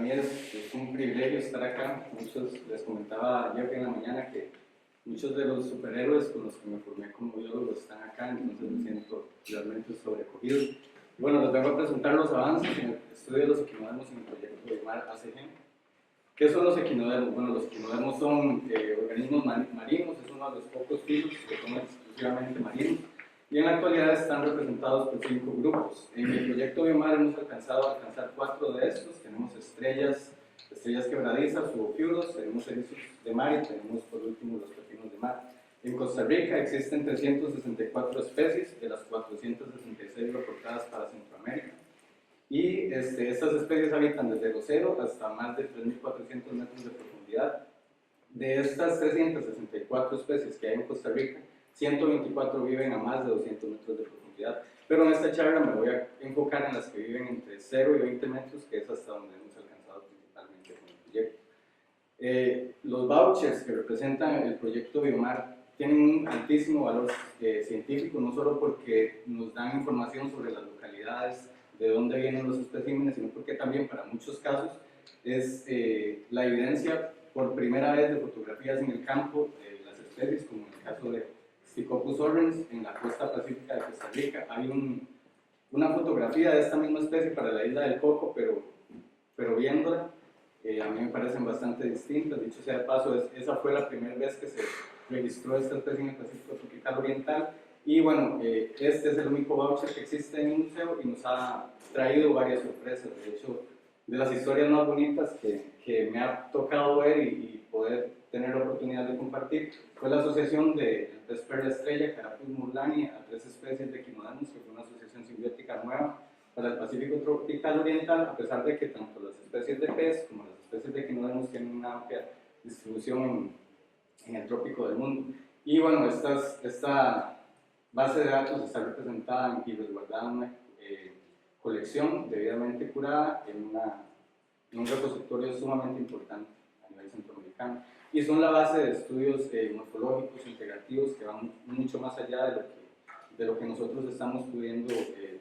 mí es un privilegio estar acá. Muchos, les comentaba ayer en la mañana que muchos de los superhéroes con los que me formé como biólogo están acá, entonces me siento realmente sobrecogido. Y bueno, les vengo a presentar los avances en el estudio de los equinodermos en el proyecto de MAR ACG. ¿Qué son los equinodermos? Bueno, los equinodermos son organismos marinos, es uno de los pocos filos que son exclusivamente marinos, y en la actualidad están representados por 5 grupos. En el proyecto Biomar hemos alcanzado 4 de estos. Tenemos estrellas quebradizas u ofiuros, tenemos erizos de mar y tenemos por último los pepinos de mar. En Costa Rica existen 364 especies, de las 466 reportadas para Centroamérica. Y estas especies habitan desde los 0 hasta más de 3.400 metros de profundidad. De estas 364 especies que hay en Costa Rica, 124 viven a más de 200 metros de profundidad. Pero en esta charla me voy a enfocar en las que viven entre 0 y 20 metros, que es hasta donde hemos alcanzado principalmente con el proyecto. Los vouchers que representan el proyecto Biomar tienen un altísimo valor científico, no solo porque nos dan información sobre las localidades, de dónde vienen los especímenes, sino porque también para muchos casos es la evidencia por primera vez de fotografías en el campo de las especies, como en el caso de Stichopus horrens en la costa pacífica de Costa Rica. Hay una fotografía de esta misma especie para la isla del Coco, pero viéndola, a mí me parecen bastante distintas. Dicho sea de paso, esa fue la primera vez que se registró esta especie en el Pacífico tropical oriental. Y bueno, este es el único voucher que existe en el museo y nos ha traído varias sorpresas. De hecho, de las historias más bonitas que me ha tocado ver y poder tener la oportunidad de compartir fue la asociación del pez perla estrella, Carapus murlani, a 3 especies de equinodermos, que fue una asociación simbiótica nueva para el Pacífico tropical oriental, a pesar de que tanto las especies de pez como las especies de equinodermos tienen una amplia distribución en el trópico del mundo. Y bueno, esta base de datos está representada y resguardada en una colección debidamente curada en un repositorio sumamente importante a nivel centroamericano. Y son la base de estudios morfológicos integrativos que van mucho más allá de lo que nosotros estamos pudiendo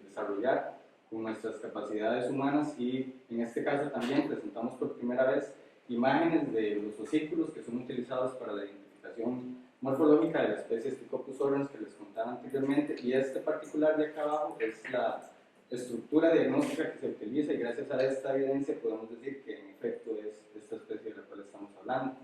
desarrollar con nuestras capacidades humanas, y en este caso también presentamos por primera vez imágenes de los osículos que son utilizados para la identificación morfológica de la especie Stichopus horrens que les contaba anteriormente, y este particular de acá abajo es la estructura diagnóstica que se utiliza, y gracias a esta evidencia podemos decir que en efecto es esta especie de la cual estamos hablando.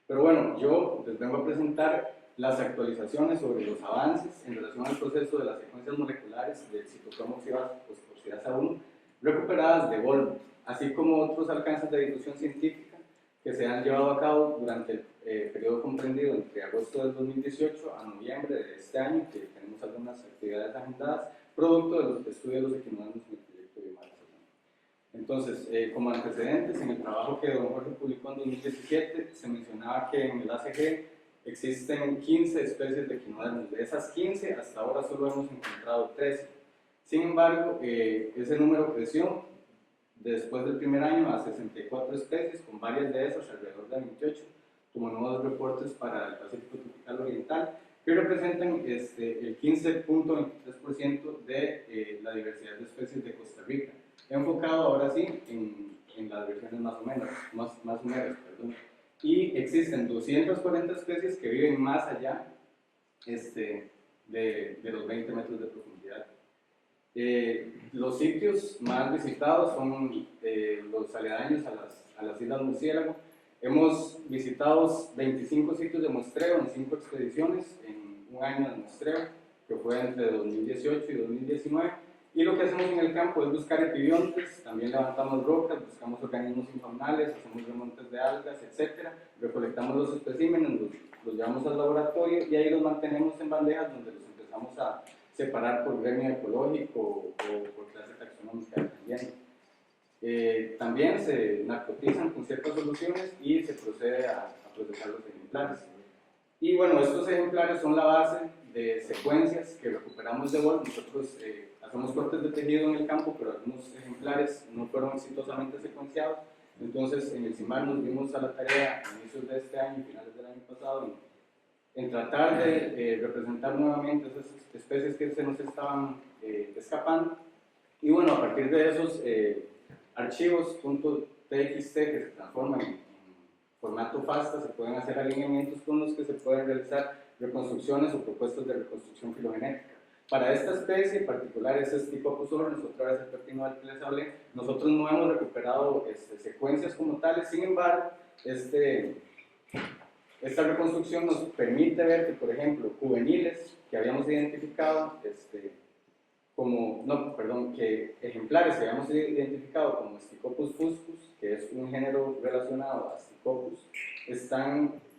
Pero bueno, yo les vengo a presentar las actualizaciones sobre los avances en relación al proceso de las secuencias moleculares del citocromo oxidasa 1 recuperadas de Volvo, así como otros alcances de difusión científica que se han llevado a cabo durante el periodo comprendido entre agosto del 2018 a noviembre de este año, que tenemos algunas actividades agendadas, producto de los estudios de los equinodermos en el proyecto Biomar. Entonces, como antecedentes, en el trabajo que don Jorge publicó en 2017, se mencionaba que en el ACG existen 15 especies de equinodermos. De esas 15, hasta ahora solo hemos encontrado 13. Sin embargo, ese número creció después del primer año a 64 especies, con varias de esas, alrededor de 28, como nuevos reportes para el Pacífico tropical oriental, que representan el 15.23% de la diversidad de especies de Costa Rica, enfocado ahora sí en las versiones más húmedas, perdón. Y existen 240 especies que viven más allá de los 20 metros de profundidad. Los sitios más visitados son los aledaños a las Islas Murciélago. Hemos visitado 25 sitios de muestreo en 5 expediciones en un año de muestreo, que fue entre 2018 y 2019. Y lo que hacemos en el campo es buscar epibiontes, también levantamos rocas, buscamos organismos infaunales, hacemos remontes de algas, etc. Recolectamos los especímenes, los llevamos al laboratorio y ahí los mantenemos en bandejas donde los empezamos a separar por gremio ecológico o por clase taxonómica dependiendo. También se narcotizan con ciertas soluciones y se procede a procesar los ejemplares. Y bueno, estos ejemplares son la base de secuencias que recuperamos de Wolf. Nosotros hacemos cortes de tejido en el campo, pero algunos ejemplares no fueron exitosamente secuenciados. Entonces, en el CIMAR nos dimos a la tarea a inicios de este año y finales del año pasado en tratar de representar nuevamente esas especies que se nos estaban escapando. Y bueno, a partir de esos archivos, TXT que se transforman en formato FASTA, se pueden hacer alineamientos con los que se pueden realizar reconstrucciones o propuestas de reconstrucción filogenética. Para esta especie en particular, ese Stichopus orbens, otra vez el pepino del que les hablé, nosotros no hemos recuperado secuencias como tales. Sin embargo, esta reconstrucción nos permite ver que, por ejemplo, juveniles que habíamos identificado que ejemplares que habíamos identificado como Stichopus fuscus, que es un género relacionado a Stichopus,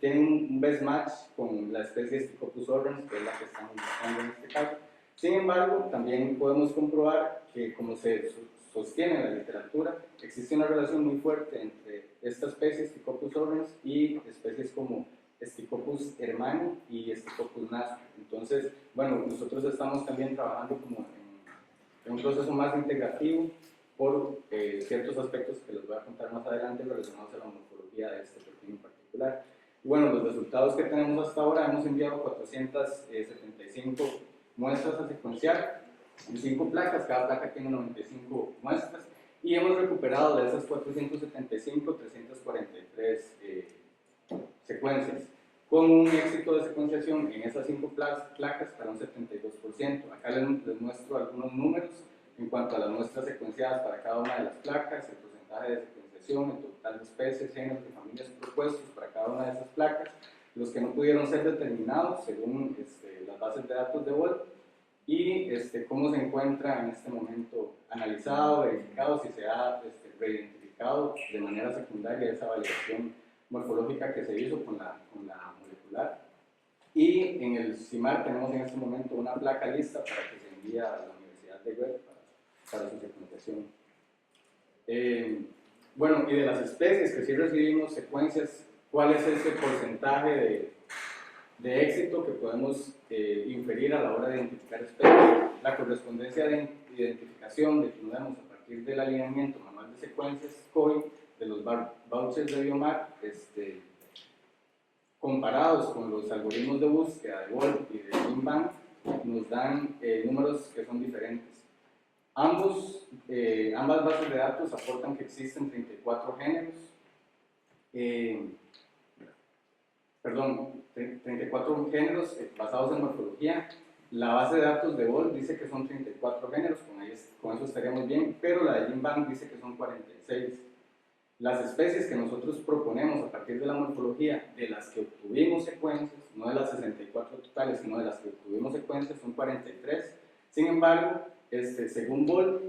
tienen un best match con la especie Stichopus orbens, que es la que estamos buscando en este caso. Sin embargo, también podemos comprobar que, como se sostiene en la literatura, existe una relación muy fuerte entre esta especie Stichopus orbens y especies como Stichopus hermani y Stichopus nasco. Entonces, bueno, nosotros estamos también trabajando como en un proceso más integrativo por ciertos aspectos que les voy a contar más adelante relacionados a la morfología de este pepino en particular. Y bueno, los resultados que tenemos hasta ahora, hemos enviado 475 muestras a secuenciar en 5 placas, cada placa tiene 95 muestras, y hemos recuperado de esas 475, 343 secuencias, con un éxito de secuenciación en esas 5 placas para un 72%. Acá les muestro algunos números en cuanto a las muestras secuenciadas para cada una de las placas, el porcentaje de secuenciación, el total de especies, géneros y familias propuestos para cada una de esas placas, los que no pudieron ser determinados según las bases de datos de Volt, y cómo se encuentra en este momento analizado, verificado, si se ha reidentificado de manera secundaria esa validación morfológica que se hizo con la molecular. Y en el CIMAR tenemos en este momento una placa lista para que se envíe a la Universidad de Guelph para su secuenciación. Bueno, y de las especies que sí recibimos secuencias, ¿cuál es ese porcentaje de éxito que podemos inferir a la hora de identificar especies? La correspondencia de identificación de Tinodemos a partir del alineamiento manual de secuencias COI de los vouchers de Biomar, comparados con los algoritmos de búsqueda de Wolf y de GenBank, nos dan números que son diferentes. Ambas bases de datos aportan que existen 34 géneros, 34 géneros basados en morfología. La base de datos de Wolf dice que son 34 géneros, con eso estaríamos bien, pero la de GenBank dice que son 46. Las especies que nosotros proponemos a partir de la morfología, de las que obtuvimos secuencias, no de las 64 totales, sino de las que obtuvimos secuencias, son 43. Sin embargo, según Wolf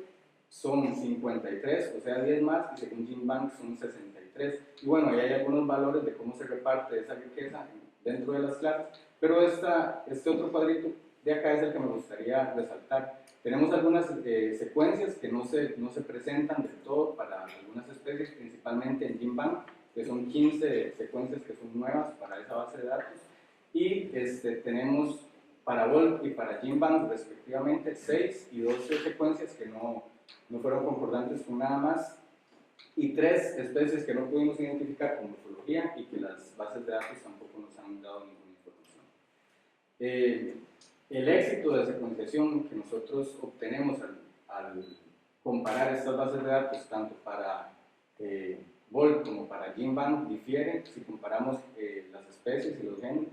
son 53, o sea 10 más, y según GenBank son 63. Y bueno, ahí hay algunos valores de cómo se reparte esa riqueza dentro de las clases, pero este otro cuadrito de acá es el que me gustaría resaltar. Tenemos algunas secuencias que no se presentan del todo para algunas especies, principalmente en GenBank, que son 15 secuencias que son nuevas para esa base de datos, y tenemos para Wolf y para GenBank respectivamente 6 y 12 secuencias que no fueron concordantes con nada más, y 3 especies que no pudimos identificar con morfología y que las bases de datos tampoco nos han dado ninguna información. El éxito de secuenciación que nosotros obtenemos al comparar estas bases de datos, tanto para Wolf como para GenBank, difiere si comparamos las especies y los géneros.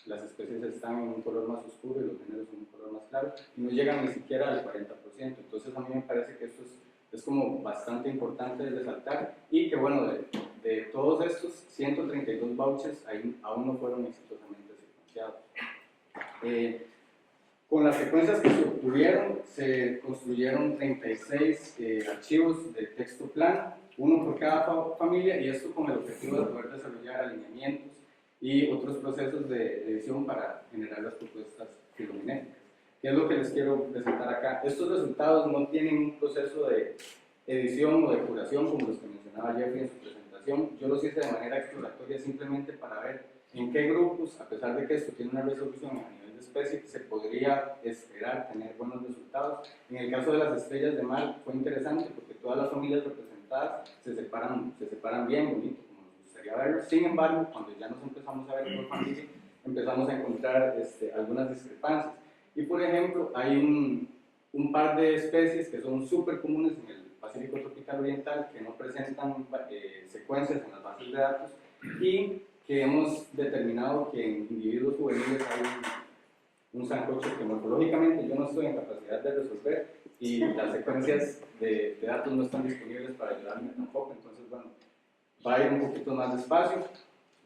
Las especies están en un color más oscuro y los géneros en un color más claro, y no llegan ni siquiera al 40%. Entonces a mí me parece que esto es como bastante importante de resaltar, y que bueno, de todos estos 132 vouchers aún no fueron exitosamente secuenciados. Con las secuencias que se obtuvieron, se construyeron 36 archivos de texto plano, uno por cada familia, y esto con el objetivo de poder desarrollar alineamientos y otros procesos de edición para generar las propuestas filogenéticas. ¿Qué es lo que les quiero presentar acá? Estos resultados no tienen un proceso de edición o de curación como los que mencionaba Jeffrey en su presentación. Yo los hice de manera exploratoria simplemente para ver en qué grupos, a pesar de que esto tiene una resolución a nivel de especie, se podría esperar tener buenos resultados. En el caso de las estrellas de mar fue interesante porque todas las familias representadas se separan bien, bonito, como nos gustaría verlo. Sin embargo, cuando ya nos empezamos a ver por familia, empezamos a encontrar algunas discrepancias. Y por ejemplo, hay un par de especies que son súper comunes Pacífico tropical oriental que no presentan secuencias en las bases de datos y que hemos determinado que en individuos juveniles hay un sancocho que morfológicamente yo no estoy en capacidad de resolver y las secuencias de datos no están disponibles para ayudarme tampoco, entonces bueno, va a ir un poquito más despacio.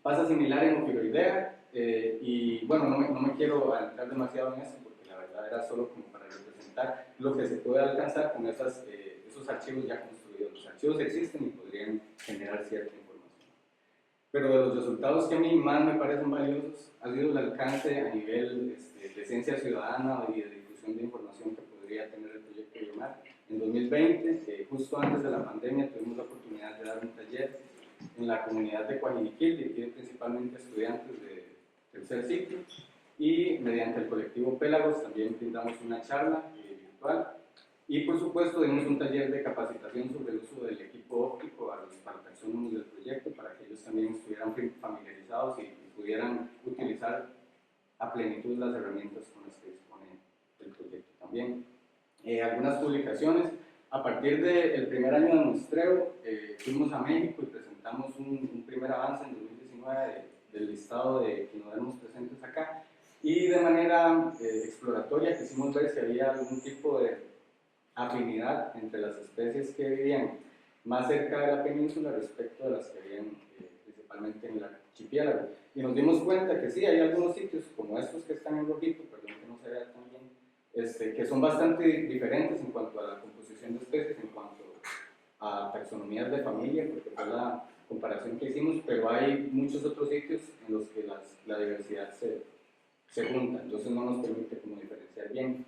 Pasa similar en ofiloidea y bueno, no me quiero adentrar demasiado en eso porque la verdad era solo como para representar lo que se puede alcanzar con esos archivos ya construidos. Los archivos existen y podrían generar cierta información. Pero de los resultados que a mí más me parecen valiosos ha sido el alcance a nivel de ciencia ciudadana y de difusión de información que podría tener el proyecto BioMar. En 2020, justo antes de la pandemia, tuvimos la oportunidad de dar un taller en la comunidad de Coajiniquil, dirigido principalmente a estudiantes de tercer ciclo, y mediante el colectivo Pélagos también brindamos una charla virtual, y por supuesto dimos un taller de capacitación sobre el uso del equipo óptico a los taxónomos del proyecto para que ellos también estuvieran familiarizados y pudieran utilizar a plenitud las herramientas con las que dispone el proyecto también. Algunas publicaciones. A partir del primer año de muestreo, fuimos a México y presentamos un primer avance en 2019 del listado de equinodermos presentes acá, y de manera exploratoria quisimos ver si había algún tipo de afinidad entre las especies que vivían más cerca de la península respecto de las que vivían principalmente en el archipiélago. Y nos dimos cuenta que sí, hay algunos sitios como estos que están en rojito, perdón que no se vea tan bien, que son bastante diferentes en cuanto a la composición de especies, en cuanto a taxonomías de familia, porque fue la comparación que hicimos, pero hay muchos otros sitios en los que la diversidad se junta, entonces no nos permite como diferenciar bien.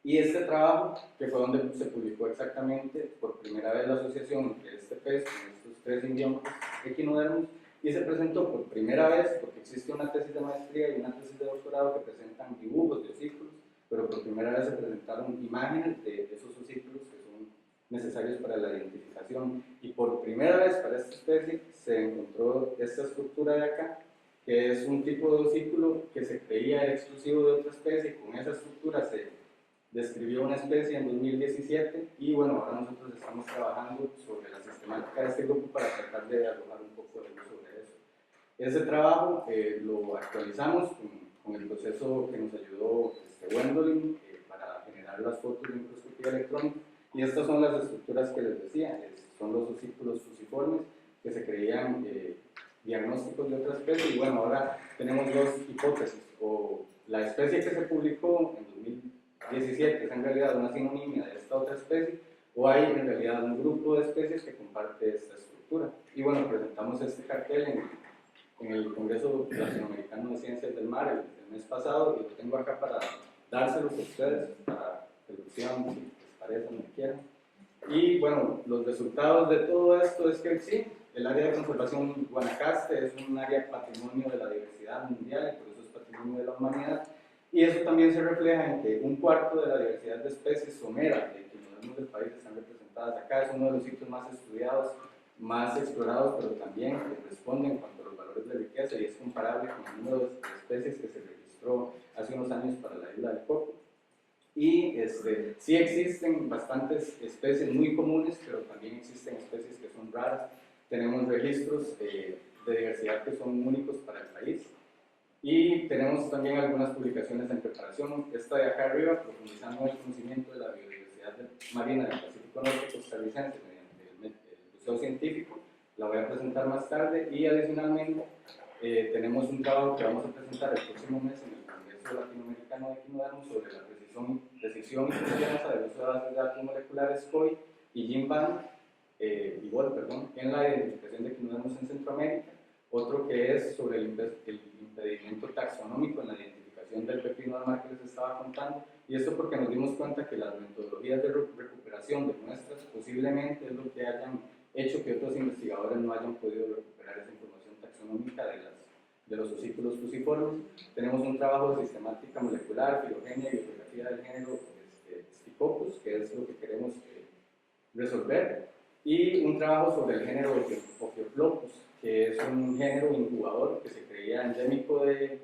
Y este trabajo, que fue donde se publicó exactamente por primera vez la asociación entre este pez con estos tres simbiontes equinodermos, y se presentó por primera vez, porque existe una tesis de maestría y una tesis de doctorado que presentan dibujos de osículos, pero por primera vez se presentaron imágenes de esos osículos que son necesarios para la identificación, y por primera vez para esta especie se encontró esta estructura de acá, que es un tipo de osículo que se creía era exclusivo de otra especie, y con esa estructura se describió una especie en 2017, y bueno, ahora nosotros estamos trabajando sobre la sistemática de este grupo para tratar de arrojar un poco de luz sobre eso. Ese trabajo lo actualizamos con el proceso que nos ayudó Wendolin para generar las fotos de microscopía electrónica, y estas son las estructuras que les decía, son los osículos fusiformes que se creían diagnósticos de otra especie, y bueno, ahora tenemos dos hipótesis, o la especie que se publicó en 2017 es en realidad una sinonimia de esta otra especie, o hay en realidad un grupo de especies que comparte esta estructura. Y bueno, presentamos este cartel en el Congreso Latinoamericano de Ciencias del Mar el mes pasado, y lo tengo acá para dárselos a ustedes, para que lo vean, si les parece, donde quieran. Y bueno, los resultados de todo esto es que sí, el área de conservación Guanacaste es un área patrimonio de la diversidad mundial, y por eso es patrimonio de la humanidad, y eso también se refleja en que un cuarto de la diversidad de especies someras de equinodermos del país están representadas acá. Es uno de los sitios más estudiados, más explorados, pero también que responde en cuanto a los valores de riqueza, y es comparable con el número de especies que se registró hace unos años para la isla del Coco. Y sí existen bastantes especies muy comunes, pero también existen especies que son raras. Tenemos registros de diversidad que son únicos para el país, y tenemos también algunas publicaciones en preparación. Esta de acá arriba, profundizando en el conocimiento de la biodiversidad marina del Pacífico Norte costarricense mediante el Museo Científico, la voy a presentar más tarde, y adicionalmente tenemos un trabajo que vamos a presentar el próximo mes en el Congreso Latinoamericano de Equinodermos sobre la precisión y confianza del uso de bases de datos moleculares COI y GIMBAN, en la identificación de equinodermos en Centroamérica. Otro que es sobre el impedimento taxonómico en la identificación del pepino del mar que les estaba contando, y esto porque nos dimos cuenta que las metodologías de recuperación de muestras posiblemente es lo que hayan hecho que otros investigadores no hayan podido recuperar esa información taxonómica de los osículos fusiformes. Tenemos un trabajo de sistemática molecular, filogenia y bibliografía del género Stichopus, que es lo que queremos resolver, y un trabajo sobre el género Ophioploccus, que es un género incubador que se creía endémico del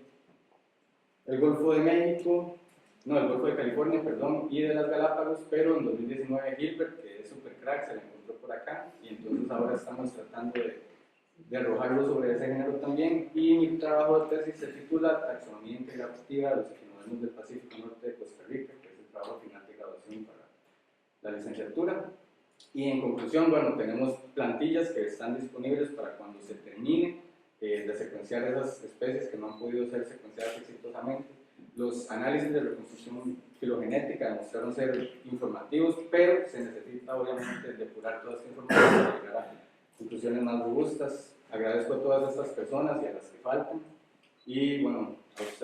Golfo de México, no, el Golfo de California, perdón, y de las Galápagos, pero en 2019 Gilbert, que es super crack, se la encontró por acá, y entonces ahora estamos tratando de arrojarlo sobre ese género también, y mi trabajo de tesis se titula Taxonomía Integrativa de los equinodermos del Pacífico Norte de Costa Rica, que es el trabajo final de graduación para la licenciatura. Y en conclusión, bueno, tenemos plantillas que están disponibles para cuando se termine de secuenciar esas especies que no han podido ser secuenciadas exitosamente. Los análisis de reconstrucción filogenética demostraron ser informativos, pero se necesita obviamente depurar toda esta información para llegar a conclusiones más robustas. Agradezco a todas estas personas y a las que faltan. Y bueno, a ustedes.